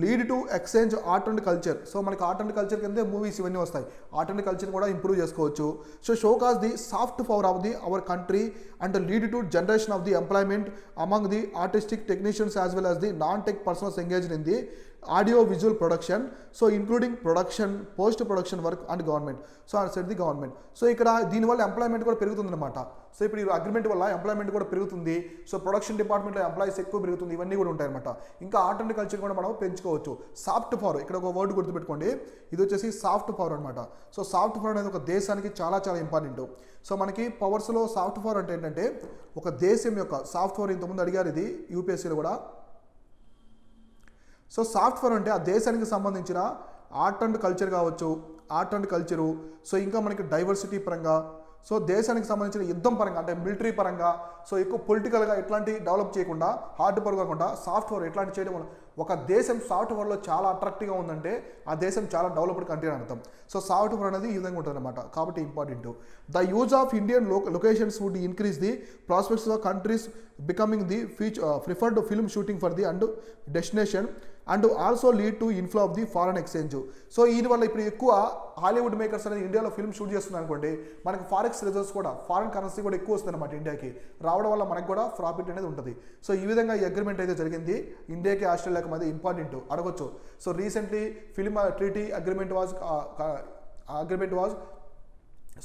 lead to exchange art and culture. So మనకి art and culture కింద movies ఇవన్నీ వస్తాయి, ఆర్ట్ అండ్ కల్చర్ కూడా ఇంప్రూవ్ చేసుకోవచ్చు. So showcase the soft power of the our country and lead to generation of the employment among the artistic technicians as well as the non tech persons engaged in the audio visual production, so including production, post production work and government. So set the government. So ఇక్కడ దీనివల్ల employment కూడా పెరుగుతుందన్నమాట. So ఇప్పుడు ఈ agreement వల్ల employment కూడా పెరుగుతుంది. So production డిపార్ట్మెంట్లో employees ఎక్కువ పెరుగుతుంది, ఇవన్నీ కూడా ఉంటాయన్నమాట. ఇంకా ఆర్ట్ అండ్ కల్చర్ కూడా మనం పెంచుకోవచ్చు. సాఫ్ట్ పవర్, ఇక్కడ ఒక వర్డ్ గుర్తుపెట్టుకోండి, ఇది వచ్చేసి సాఫ్ట్ పవర్ అనమాట. సో సాఫ్ట్ పవర్ అనేది ఒక దేశానికి చాలా చాలా ఇంపార్టెంట్. సో మనకి పవర్స్లో సాఫ్ట్ పవర్ అంటే ఏంటంటే ఒక దేశం యొక్క సాఫ్ట్ పవర్, ఇంతకుముందు అడిగారు ఇది యూపీఎస్సీలో కూడా. సో సాఫ్ట్ పవర్ అంటే ఆ దేశానికి సంబంధించిన ఆర్ట్ అండ్ కల్చర్ కావచ్చు, ఆర్ట్ అండ్ కల్చరు, సో ఇంకా మనకి డైవర్సిటీ పరంగా, సో దేశానికి సంబంధించిన యుద్ధం పరంగా అంటే మిలిటరీ పరంగా, సో ఎక్కువ పొలిటికల్గా ఎట్లాంటి డెవలప్ చేయకుండా హార్డ్ పవర్ కాకుండా సాఫ్ట్ పవర్ ఎట్లాంటి చేయడం వల్ల ఒక దేశం సాఫ్ట్ పవర్లో చాలా అట్రాక్టివ్గా ఉందంటే ఆ దేశం చాలా డెవలప్డ్ కంట్రీ అని అర్థం. సో సాఫ్ట్ పవర్ అనేది ఈ విధంగా ఉంటుంది అనమాట, కాబట్టి important. The use of Indian locations would increase the prospects of countries becoming the preferred film shooting for the and destination and also lead to inflow of the foreign exchange. So దీని వల్ల ఇప్పుడు ఎక్కువ Hollywood makers అనేది ఇండియాలో film shoot చేస్తున్నారు అనుకోండి, మనకి forex reserves కూడా, ఫారెన్ కరెన్సీ కూడా ఎక్కువ వస్తుంది అనమాట ఇండియాకి, రావడం వల్ల మనకు కూడా ప్రాఫిట్ అనేది ఉంటుంది. సో ఈ విధంగా ఈ అగ్రిమెంట్ అయితే జరిగింది ఇండియాకి ఆస్ట్రేలియాకి మధ్య. ఇంపార్టెంట్ అడగొచ్చు. So recently film treaty agreement was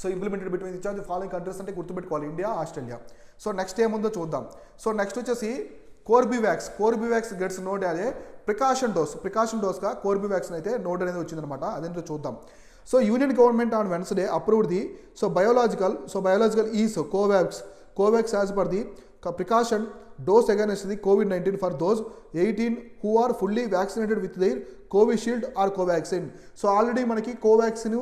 so implemented between each of the following countries అంటే గుర్తుపెట్టుకోవాలి, ఇండియా, ఆస్ట్రేలియా. సో నెక్స్ట్ ఏముందో చూద్దాం. సో నెక్స్ట్ వచ్చేసి కోర్బివాక్స్ గెట్స్ నోట్ అదే ప్రికాషన్ డోస్గా కోర్బివాక్స్ అయితే నోట్ అనేది వచ్చిందనమాట, అదేంటో చూద్దాం. So union government on Wednesday approved the biological is Covax as per the precaution dose against the COVID-19 for those 18 who are fully vaccinated with their Covishield or Covaxin. So already మనకి Covaxin,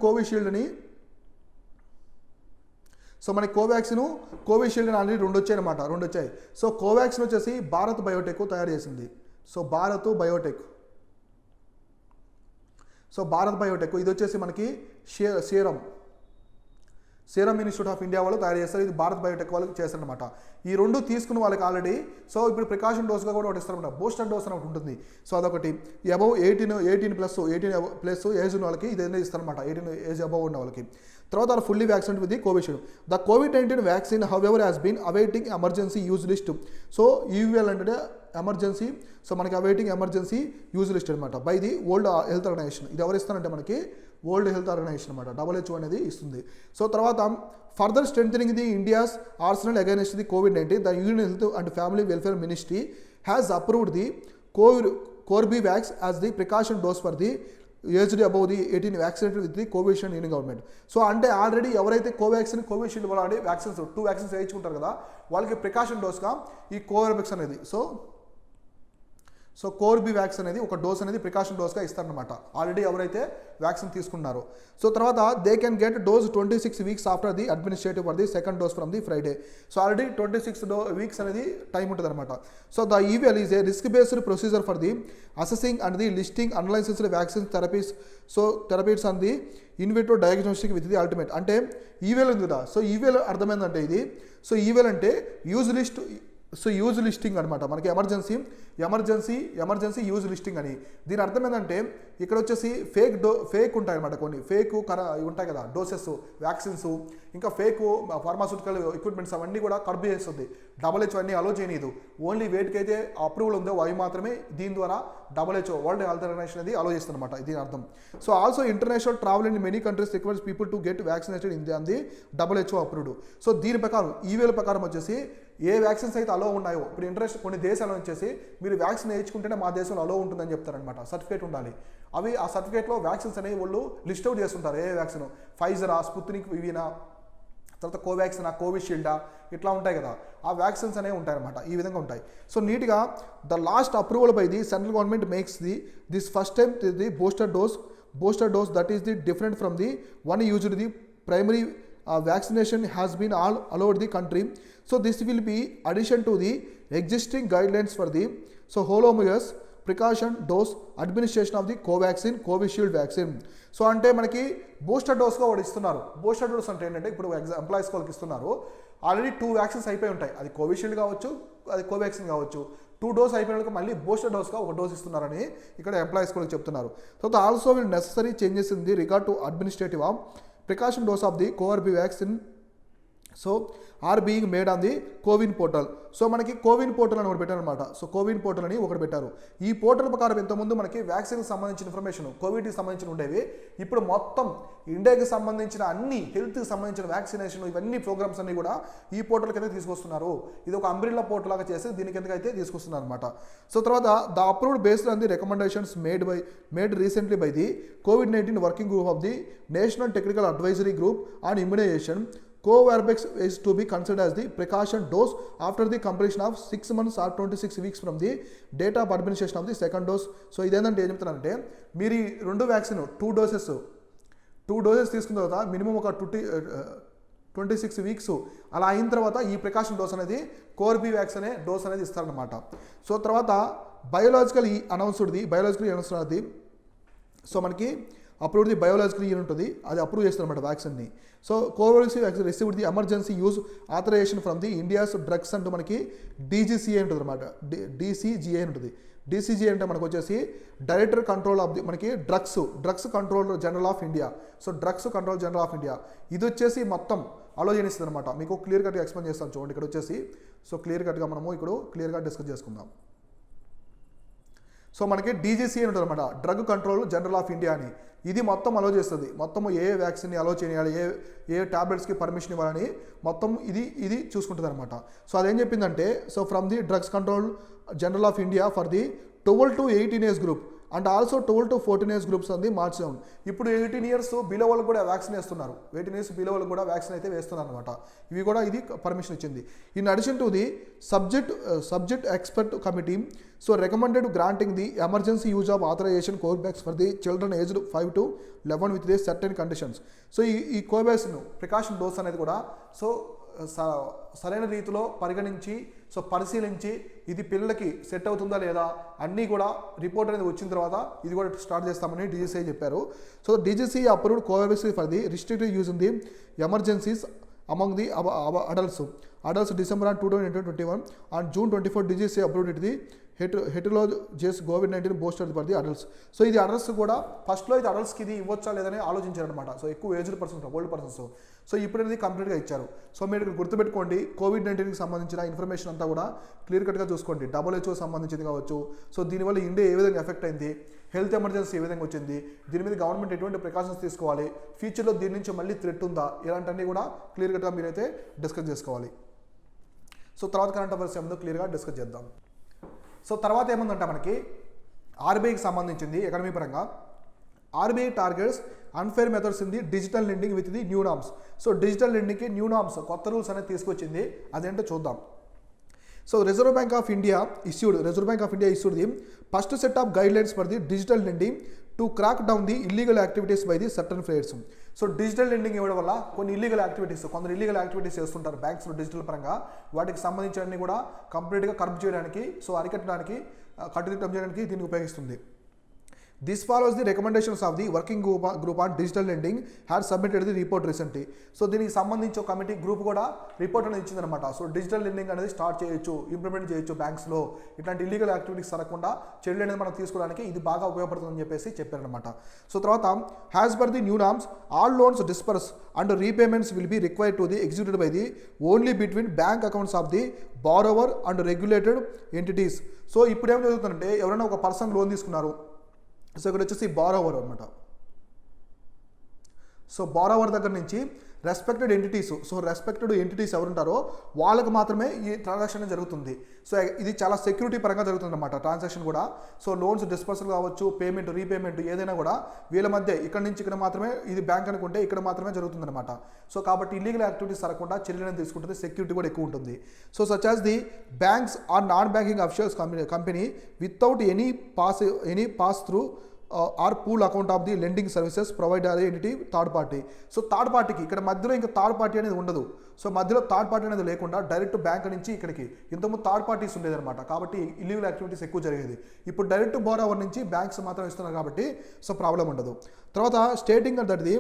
Covishield అని, so మనకి Covishield అని already రెండు వచ్చాయి. So Covaxin వచ్చేసి Bharat Biotech తయారు చేసింది. So Bharat Biotech ఇది వచ్చేసి మనకి సీరం ఇన్స్టిట్యూట్ ఆఫ్ ఇండియా వాళ్ళు తయారు చేస్తారు, ఇది భారత్ బయోటెక్ వాళ్ళకి చేస్తారనమాట. ఈ రెండు తీసుకున్న వాళ్ళకి ఆల్రెడీ సో ఇప్పుడు ప్రికాషన్ డోస్గా కూడా ఒకటి ఇస్తారనమాట, బూస్టర్ డోస్ అని ఒకటి ఉంటుంది. సో అదొకటి అబౌవ్ 18 ప్లస్ ఏజ్ ఉన్న వాళ్ళకి ఇదేదో ఇస్తారనమాట, 18 ఏజ్ అబౌవ్ ఉన్న వాళ్ళకి. తర్వాత fully vaccinate with the Covishield. The COVID-19 vaccine however has been awaiting emergency use list. So UL అంటే ఎమర్జెన్సీ, సో మనకి అవైటింగ్ ఎమర్జెన్సీ యూజ్ లిస్ట్ అనమాట by the world health organization. ఇది ఎవరు ఇస్తారంటే మనకి వరల్డ్ హెల్త్ ఆర్గనైజేషన్ అనమాట, WHO అనేది ఇస్తుంది. సో తర్వాత further strengthening the India's arsenal against the COVID-19, the union health and family welfare ministry has approved the Corbevax as the precaution dose for the aged above the 18 vaccinated with the Covishield union government. So అంటే already ఎవరైతే Covishield వాళ్ళు vaccines 2 vaccines వేయించుకుంటారు కదా, వాళ్ళకి precaution డోస్గా ఈ కోర్బివాక్స్ అనేది so కోర్బివాక్స్ అనేది ఒక డోస్ అనేది ప్రికాషన్ డోస్గా ఇస్తారనమాట ఆల్రెడీ ఎవరైతే వ్యాక్సిన్ తీసుకున్నారో. సో తర్వాత they can get dose 26 weeks after the administrative for the second dose from the Friday. So already 26 weeks అనేది టైం ఉంటుంది అనమాట. So the evil is a risk based procedure for the assessing and the listing unlicensed vaccine therapies and the in vitro diagnostic with the ultimate. అంటే evil ఉంది కదా, so evil అర్థమైందంటే ఇది, so evil అంటే use listing అనమాట, మనకి emergency use listing అని. దీని అర్థం ఏంటంటే ఇక్కడ వచ్చేసి ఫేక్ ఉంటాయి అనమాట, కొన్ని ఫేక్ ఉంటాయి కదా డోసెస్ వ్యాక్సిన్స్, ఇంకా ఫేక్ ఫార్మాస్యూటికల్ ఎక్విప్మెంట్స్ అవన్నీ కూడా కర్బ్ చేస్తుంది. WHO అన్నీ అలో చేయనీదు, ఓన్లీ వేటికైతే అప్రూవల్ ఉందో అవి మాత్రమే దీని ద్వారా WHO వరల్డ్ హెల్త్ ఆర్గనైజేషన్ అనేది అలో చేస్తుంది అనమాట, దీని అర్థం. So also international travel in many countries requires people to get vaccinated in the WHO approved. So దీని ప్రకారం ఈవేల ప్రకారం వచ్చేసి ఏ వ్యాక్సిన్స్ అయితే అలో ఉన్నాయో, ఇప్పుడు కొన్ని దేశాలు వచ్చేసి మీరు వ్యాక్సిన్ వేయించుకుంటేనే మా దేశంలో అలో ఉంటుందని చెప్తారనమాట, సర్టిఫికేట్ ఉండాలి. అవి ఆ సర్టిఫికేట్లో వ్యాక్సిన్స్ అనేవి వాళ్ళు లిస్ట్ అవుట్ చేస్తుంటారు, ఏ వ్యాక్సిన్, ఫైజరా, స్పుత్నిక్ వినా, తర్వాత కోవాక్సినా, కోవిషీల్డా, ఇట్లా ఉంటాయి కదా, ఆ వ్యాక్సిన్స్ అనేవి ఉంటాయన్నమాట, ఈ విధంగా ఉంటాయి. సో నీట్గా the last approval by the central government makes this first time the booster dose that is the different from the one used the primary vaccination has been all over the country. So this will be addition to the existing guidelines for the homologous precaution dose administration of the Covaxin Covishield vaccine. So అంటే మనకి booster డోస్గా ఒకటి ఇస్తున్నారు. Booster dose అంటే ఏంటంటే ఇప్పుడు employees వాళ్ళకి ఇస్తున్నారు, already 2 vaccines అయిపోయి ఉంటాయి, అది కోవిషీల్డ్ కావచ్చు, అది కోవాక్సిన్ కావచ్చు. 2 డోస్ అయిపోయిన వాళ్ళకి మళ్ళీ బూస్టర్ డోస్గా ఒక డోస్ ఇస్తున్నారని ఇక్కడ ఎంప్లాయీస్ వాళ్ళకి చెప్తున్నారు. So also will necessary changes in the regard to administrative of precaution dose of the Covaxin so are being made on the CoWIN portal. So మనకి కోవిన్ పోర్టల్ అని ఒకటి పెట్టారు అనమాట. సో కోవిన్ పోర్టల్ అని ఒకటి పెట్టారు. ఈ పోర్టల్ ప్రకారం ఇంతకుముందు మనకి వ్యాక్సిన్కి సంబంధించిన ఇన్ఫర్మేషన్, కోవిడ్కి సంబంధించిన ఉండేవి. ఇప్పుడు మొత్తం ఇండియాకి సంబంధించిన అన్ని హెల్త్కి సంబంధించిన వ్యాక్సినేషన్ ఇవన్నీ ప్రోగ్రామ్స్ అన్ని కూడా ఈ పోర్టల్ కింద తీసుకొస్తున్నారు. ఇది ఒక అంబ్రిల్లా పోర్టల్ లాగా చేసి దీని కిందకి అయితే తీసుకొస్తున్నారు అనమాట. సో తర్వాత the approved based on the recommendations made recently by the COVID-19 working group of the national technical advisory group on immunisation. Covax is to be considered as the precaution dose after the completion of 6 months or 26 weeks from the date of administration of the second dose. So ఇదేంటంటే ఏం చెప్తున్నారంటే మీరు ఈ 2 vaccine 2 doses తీసుకున్న తర్వాత minimum ఒక 26 weeks అలా అయిన తర్వాత ఈ ప్రికాషన్ డోస్ అనేది కోర్బీవాక్స్ అనే డోస్ అనేది ఇస్తారనమాట. సో తర్వాత బయోలాజికల్ అనౌన్స్డ్ సో మనకి అప్రూవ్డ్ ది బయోలాజికల్ యూనిట్ ఉంటుంది, అది అప్రూవ్ చేస్తారన్నమాట వ్యాక్సిన్ని. So Covaxin vaccine received the emergency use authorization from the India's drugs అంటూ మనకి DGCA ఉంటుంది అనమాట. DCGA ఉంటుంది. DCGA అంటే మనకు వచ్చేసి డైరెక్టర్ కంట్రోల్ ఆఫ్ ది మనకి drugs control general of India. So drugs control general of India ఇది వచ్చేసి మొత్తం ఆలోచనిస్తుంది అనమాట. మీకు క్లియర్ కట్గా ఎక్స్ప్లెయిన్ చేస్తాను చూడండి ఇక్కడ వచ్చేసి. సో క్లియర్ కట్గా మనము ఇప్పుడు క్లియర్గా డిస్కస్ చేసుకుందాం. సో మనకి DGCA ఉంటుంది అనమాట, drug control general of India అని. ఇది మొత్తం అలో చేస్తుంది, మొత్తం ఏ వ్యాక్సిన్ని అలో చేయాలి, ఏ టాబ్లెట్స్కి పర్మిషన్ ఇవ్వాలని మొత్తం ఇది చూసుకుంటుంది అనమాట. సో అదేం చెప్పిందంటే so from the drugs control general of India for the 12 to 18 age group and also 12 to 14 age groups అంది మార్చ్ 7. ఇప్పుడు 18 years బిలో వాళ్ళకి కూడా వ్యాక్సిన్ వేస్తున్నారు. 18 years బిలో వాళ్ళకి కూడా వ్యాక్సిన్ అయితే వేస్తున్నారు అనమాట. ఇవి కూడా ఇది పర్మిషన్ ఇచ్చింది. In addition to the subject expert committee so recommended granting the emergency use of authorisation Covax for the children aged 5 to 11 with the certain conditions. So ఈ కోవాక్సిన్ ప్రికాషన్ డోస్ అనేది కూడా సో సరైన రీతిలో పరిగణించి సో పరిశీలించి ఇది పిల్లలకి సెట్ అవుతుందా లేదా అన్నీ కూడా రిపోర్ట్ అనేది వచ్చిన తర్వాత ఇది కూడా స్టార్ట్ చేస్తామని DGCA చెప్పారు. So DGCA approved Covaxin for the restricted use in the emergencies among the adults December 2021 and June 24 DGCA approved it the heterologous COVID-19 booster for the adults. So ఇది అడల్ట్స్ కూడా ఫస్ట్లో ఇది అడల్ట్స్కి ఇది ఇవ్వచ్చా లేదని ఆలోచించారనమాట. సో ఎక్కువ aged persons, old persons. So ఇప్పుడు అనేది కంప్లీట్గా ఇచ్చారు. సో మీరు ఇక్కడ గుర్తుపెట్టుకోండి, COVID-19కి సంబంధించిన ఇన్ఫర్మేషన్ అంతా కూడా క్లియర్ కట్గా చూసుకోండి. WHO సంబంధించింది కావచ్చు. సో దీనివల్ల ఇండియా ఏ విధంగా ఎఫెక్ట్ అయింది, హెల్త్ ఎమర్జెన్సీ ఏ విధంగా వచ్చింది, దీని మీద గవర్నమెంట్ ఎటువంటి ప్రికాషన్స్ తీసుకోవాలి, ఫ్యూచర్లో దీని నుంచి మళ్ళీ థ్రెట్ ఉందా, ఇలాంటివన్నీ కూడా క్లియర్ కట్గా మీరైతే డిస్కస్ చేసుకోవాలి. సో తర్వాత కరెంట్ అఫైర్స్ ఏముందో క్లియర్గా డిస్కస్ చేద్దాం. సో తర్వాత ఏముందంటే మనకి RBIకి సంబంధించింది ఎకనమీ పరంగా RBI targets unfair methods in the digital lending with the new norms. So digital లెండింగ్కి న్యూ నామ్స్ కొత్త రూల్స్ అనేది తీసుకొచ్చింది, అదేంటో చూద్దాం. So reserve bank of India issued the first set of guidelines for the digital lending to crack down the illegal activities by the certain players. So digital lending ఇవ్వడం వల్ల కొన్ని illegal activities, కొందరు illegal activities చేస్తుంటారు బ్యాంక్స్లో digital పరంగా, వాటికి సంబంధించిన కూడా కంప్లీట్గా కర్బ్ చేయడానికి, సో అరికట్టడానికి, కట్టుదిట్టం చేయడానికి దీన్ని ఉపయోగిస్తుంది. This follows the recommendations of the working group on digital lending had submitted the report recently. So దీనికి సంబంధించి ఒక కమిటీ గ్రూప్ కూడా రిపోర్ట్ అనేది ఇచ్చిందనమాట. సో డిజిటల్ లెండింగ్ అనేది స్టార్ట్ చేయొచ్చు, ఇంప్లిమెంట్ చేయొచ్చు బ్యాంక్స్లో, ఇట్లాంటి ఇల్లీగల్ యాక్టివిటీస్ జరగకుండా చర్యలు అనేది మనం తీసుకోవడానికి ఇది బాగా ఉపయోగపడుతుందని చెప్పేసి చెప్పారనమాట. సో తర్వాత has per the new norms all loans disburse and repayments will be required to the executed by the only between bank accounts of the borrower and regulated entities. So ఇప్పుడు ఏం జరుగుతుందంటే ఎవరైనా ఒక పర్సన్ లోన్ తీసుకున్నారు, so ఇక్కడ వచ్చేసి borrower అనమాట. So borrower దగ్గర నుంచి respected entities, so respected entities ఎవరుంటారో వాళ్ళకి మాత్రమే ఈ ట్రాన్సాక్షన్ జరుగుతుంది. సో ఇది చాలా సెక్యూరిటీ పరంగా జరుగుతుంది అనమాట ట్రాన్సాక్షన్ కూడా. సో లోన్స్ డిస్పర్సల్ కావచ్చు, పేమెంట్, రీపేమెంట్ ఏదైనా కూడా వీళ్ళ మధ్య ఇక్కడ నుంచి ఇక్కడ మాత్రమే, ఇది బ్యాంక్ అనుకుంటే ఇక్కడ మాత్రమే జరుగుతుంది అనమాట. సో కాబట్టి ఇల్లీగల్ యాక్టివిటీస్ జరగకుండా చర్యలను తీసుకుంటుంది, సెక్యూరిటీ కూడా ఎక్కువ ఉంటుంది. So such as the banks or non banking officials company without any pass through or pool account of the lending services provide అదే entity third party. So third పార్టీకి ఇక్కడ మధ్యలో ఇంకా థర్డ్ పార్టీ అనేది ఉండదు. సో మధ్యలో థర్డ్ పార్టీ అనేది లేకుండా డైరెక్ట్ బ్యాంక్ నుంచి ఇక్కడికి ఇంతకుముందు థర్డ్ పార్టీస్ ఉండేదన్నమాట. కాబట్టి ఇల్లీగల్ యాక్టివిటీస్ ఎక్కువ జరిగేది. ఇప్పుడు డైరెక్ట్ బోరోవర్ నుంచి బ్యాంక్స్ మాత్రం ఇస్తున్నారు కాబట్టి సో ప్రాబ్లం ఉండదు. తర్వాత stating that the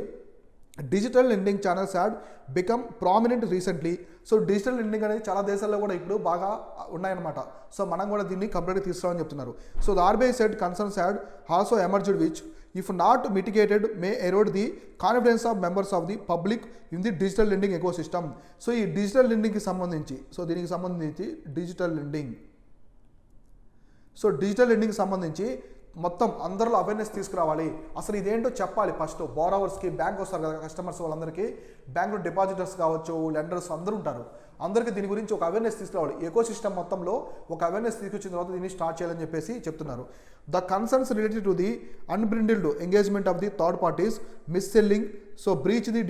digital lending channels had become prominent recently. So digital lending అనేది చాలా దేశాల్లో కూడా ఇప్పుడు బాగా ఉన్నాయన్నమాట. సో మనం కూడా దీన్ని కంప్లీట్గా తీసుకురావని చెప్తున్నారు. So the RBI said concerns had also emerged which if not మిటిగేటెడ్ May Erode the confidence of members of the public in the digital lending eco system. So ఈ డిజిటల్ లెండింగ్కి సంబంధించి దీనికి సంబంధించి డిజిటల్ లెండింగ్కి సంబంధించి మొత్తం అందరిలో అవేర్నెస్ తీసుకురావాలి. అసలు ఇదేంటో చెప్పాలి. ఫస్ట్ బోరోవర్స్కి బ్యాంక్ వస్తారు కదా, కస్టమర్స్ వాళ్ళందరికీ బ్యాంకులో డిపాజిటర్స్ కావచ్చు, లెండర్స్ అందరూ ఉంటారు. అందరికీ దీని గురించి ఒక అవేర్నెస్ తీసుకురావాలి. ఎకో సిస్టమ్ మొత్తంలో ఒక అవేర్నెస్ తీసుకొచ్చిన తర్వాత దీన్ని స్టార్ట్ చేయాలని చెప్పేసి చెప్తున్నారు. The concerns related to the unbridled engagement of the third parties, mis selling, so breach the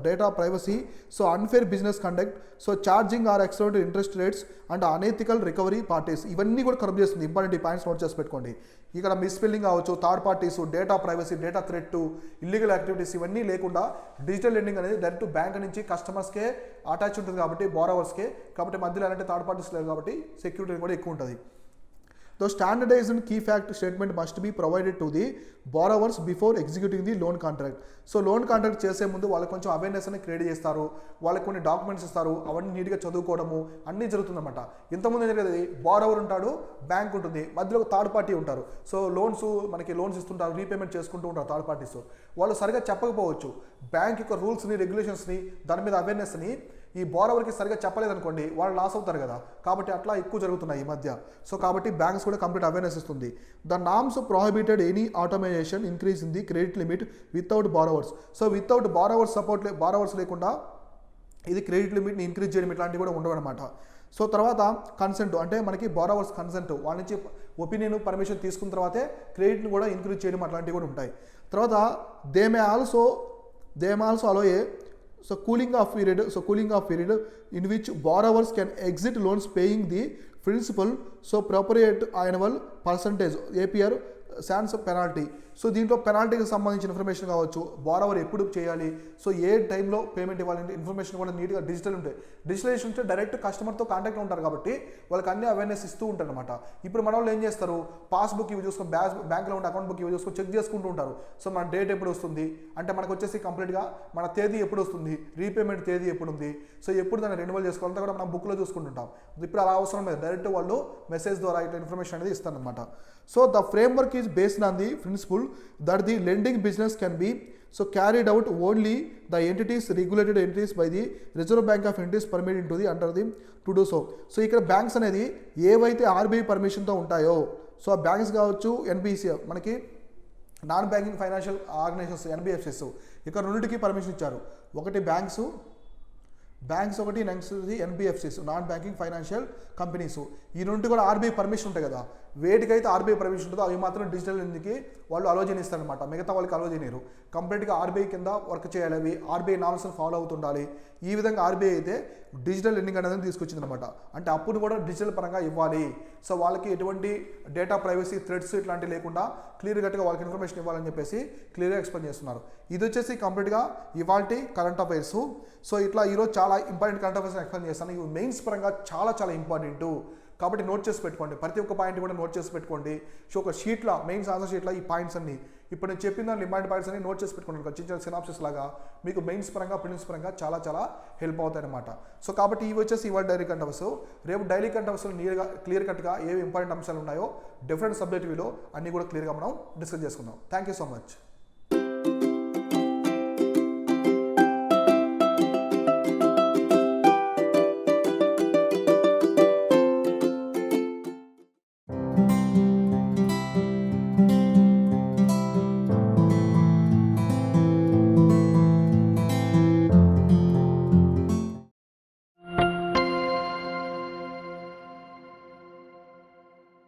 data privacy, so unfair business conduct, so charging or extra interest rates and unethical recovery parties, ఇవన్నీ కూడా corrupt చేస్తుంది. Important ఈ points note చేసి పెట్టుకోండి. ఇక్కడ మిస్స్పెల్లింగ్ కావచ్చు, third parties, data privacy, data threat, illegal activities ఇవన్నీ లేకుండా డిజిటల్ లెండింగ్ అనేది డైరెక్ట్ బ్యాంక్ నుంచి కస్టమర్స్కే అటాచ్ ఉంటుంది కాబట్టి బోరోవర్స్కే. కాబట్టి మధ్యలో ఎలాంటి థర్డ్ పార్టీస్ లేవు కాబట్టి సెక్యూరిటీ కూడా ఎక్కువ ఉంటుంది. The standardized key fact statement must be provided to the borrowers before executing the loan contract. So loan contract చేసే ముందు వాళ్ళకి కొంచెం అవేర్నెస్ అని క్రియేట్ చేస్తారు, వాళ్ళకి కొన్ని డాక్యుమెంట్స్ ఇస్తారు, అవన్నీ నీట్గా చదువుకోవడము అన్నీ జరుగుతుందన్నమాట. ఇంతకుముందు జరిగేది బోరోవర్ ఉంటాడు, బ్యాంక్ ఉంటుంది, మధ్యలో థర్డ్ పార్టీ ఉంటారు. సో మనకి లోన్స్ ఇస్తుంటారు, రీపేమెంట్ చేసుకుంటూ ఉంటారు థర్డ్ పార్టీస్. వాళ్ళు సరిగా చెప్పకపోవచ్చు, బ్యాంక్ యొక్క రూల్స్ని, రెగ్యులేషన్స్ని, దాని మీద అవేర్నెస్ని ఈ బోరోవర్కి సరిగా చెప్పలేదనుకోండి, వాళ్ళు లాస్ అవుతారు కదా. కాబట్టి అట్లా ఎక్కువ జరుగుతున్నాయి ఈ మధ్య. సో కాబట్టి బ్యాంక్స్ కూడా కంప్లీట్ అవేర్నెస్ ఇస్తుంది. The norms prohibited any automation increase in the credit limit without borrowers. So without borrowers support, borrowers లేకుండా ఇది క్రెడిట్ లిమిట్ని ఇంక్రీజ్ చేయడం ఇట్లాంటివి కూడా ఉండవు అనమాట. సో తర్వాత కన్సెంట్ అంటే మనకి బోరోవర్స్ కన్సెంట్, వాళ్ళ నుంచి ఒపీనియన్, పర్మిషన్ తీసుకున్న తర్వాతే క్రెడిట్ని కూడా ఇంక్రీజ్ చేయడం అట్లాంటివి కూడా ఉంటాయి. తర్వాత they may also allow a cooling off period in which borrowers can exit loans paying the principal, so appropriate annual percentage APR sans penalty. So దీంట్లో పెనాల్టీకి సంబంధించిన ఇన్ఫర్మేషన్ కావచ్చు, బోరోవర్ ఎప్పుడు చేయాలి, సో ఏ టైంలో పేమెంట్ ఇవ్వాలంటే ఇన్ఫర్మేషన్ కూడా నీట్గా డిజిటల్ ఉంటాయి. డిజిటలైజేషన్ ఉంటే డైరెక్ట్ కస్టమర్తో కాంటాక్ట్లో ఉంటారు కాబట్టి వాళ్ళకి అన్ని అవేర్నెస్ ఇస్తూ ఉంటారు అనమాట. ఇప్పుడు మన వాళ్ళు ఏం చేస్తారు, పాస్బుక్ ఇవి చూసుకొని బ్యాంక్లో ఉంటే అకౌంట్ బుక్ ఇవి చూసుకొని చెక్ చేసుకుంటూ ఉంటారు. సో మన డేట్ ఎప్పుడు వస్తుంది అంటే మనకు వచ్చేసి కంప్లీట్గా మన తేదీ ఎప్పుడు వస్తుంది, రీపేమెంట్ తేదీ ఎప్పుడు ఉంది, సో ఎప్పుడు దాన్ని రెన్యువల్ చేసుకోవాలంటే కూడా మనం బుక్లో చూసుకుంటుంటాం. ఇప్పుడు అలా అవసరం లేదు, డైరెక్ట్ వాళ్ళు మెసేజ్ ద్వారా ఇట్లా ఇన్ఫర్మేషన్ అనేది ఇస్తారనమాట. So the framework is based on the principle that the lending business can be so carried out only the entities, regulated entities by the Reserve Bank of India is permitted to the under them to do so. So ఇక్కడ banks అనేది ఏవైతే RBI పర్మిషన్తో ఉంటాయో, so ఆ banks కావచ్చు, NBC మనకి non banking financial organisations NBFCs, ఇక్కడ రెండింటికి permission ఇచ్చారు. ఒకటి బ్యాంక్స్ ఒకటి, next NBFCs non banking financial companies. ఈ నుండి కూడా ఆర్బీఐ పర్మిషన్ ఉంటాయి కదా, వేటికైతే ఆర్బీఐ పర్మిషన్ ఉంటుందో అవి మాత్రం డిజిటల్ లెండింగ్కి వాళ్ళు అలో చేయనిస్తారనమాట. మిగతా వాళ్ళకి అలో చేయలేరు. కంప్లీట్గా ఆర్బీఐ కింద వర్క్ చేయాలి, అవి ఆర్బీఐ నామ్స్ని ఫాలో అవుతుండాలి. ఈ విధంగా ఆర్బీఐ అయితే డిజిటల్ లెండింగ్ అనేది తీసుకొచ్చింది అనమాట. అంటే అప్పుడు కూడా డిజిటల్ పరంగా ఇవ్వాలి. సో వాళ్ళకి ఎటువంటి డేటా ప్రైవసీ థ్రెడ్స్ ఇట్లాంటివి లేకుండా క్లియర్ కట్గా వాళ్ళకి ఇన్ఫర్మేషన్ ఇవ్వాలని చెప్పేసి క్లియర్గా ఎక్స్ప్లెయిన్ చేస్తున్నారు. ఇది వచ్చేసి కంప్లీట్గా ఇవాల్టి కరెంట్ అఫైర్స్. సో ఇట్లా ఈరోజు చాలా ఇంపార్టెంట్ కరెంట్ అఫైర్స్ ఎక్స్ప్లెయిన్ చేస్తాను. ఇవి మెయిన్స్ పరంగా చాలా చాలా ఇంపార్టెంట్ కాబట్టి నోట్ చేసి పెట్టుకోండి. ప్రతి ఒక్క పాయింట్ కూడా నోట్ చేసి పెట్టుకోండి. సో ఒక షీట్లో, మెయిన్స్ ఆన్సర్ షీట్లో ఈ పాయింట్స్ అన్ని ఇప్పుడు నేను చెప్పిన దాంట్లో ఇంపార్టెంట్ పాయింట్స్ అన్ని నోట్ చేసి పెట్టుకోండి. ఒక చిన్న సినాప్సిస్ లాగా మీకు మెయిన్స్ పరంగా, ప్రిలిమ్స్ పరంగా చాలా చాలా హెల్ప్ అవుతాయి అనమాట. సో కాబట్టి ఇవి వచ్చేసి ఇవాళ డైలీ కరెంట్ అఫైర్స్. రేపు డైలీ కరెంట్ అఫైర్స్లో క్లియర్ కట్గా ఏవి ఇంపార్టెంట్ అంశాలు ఉన్నాయో డిఫరెంట్ సబ్జెక్ట్ వీలో అన్ని కూడా క్లియర్గా మనం డిస్కస్ చేసుకుందాం. Thank you so much.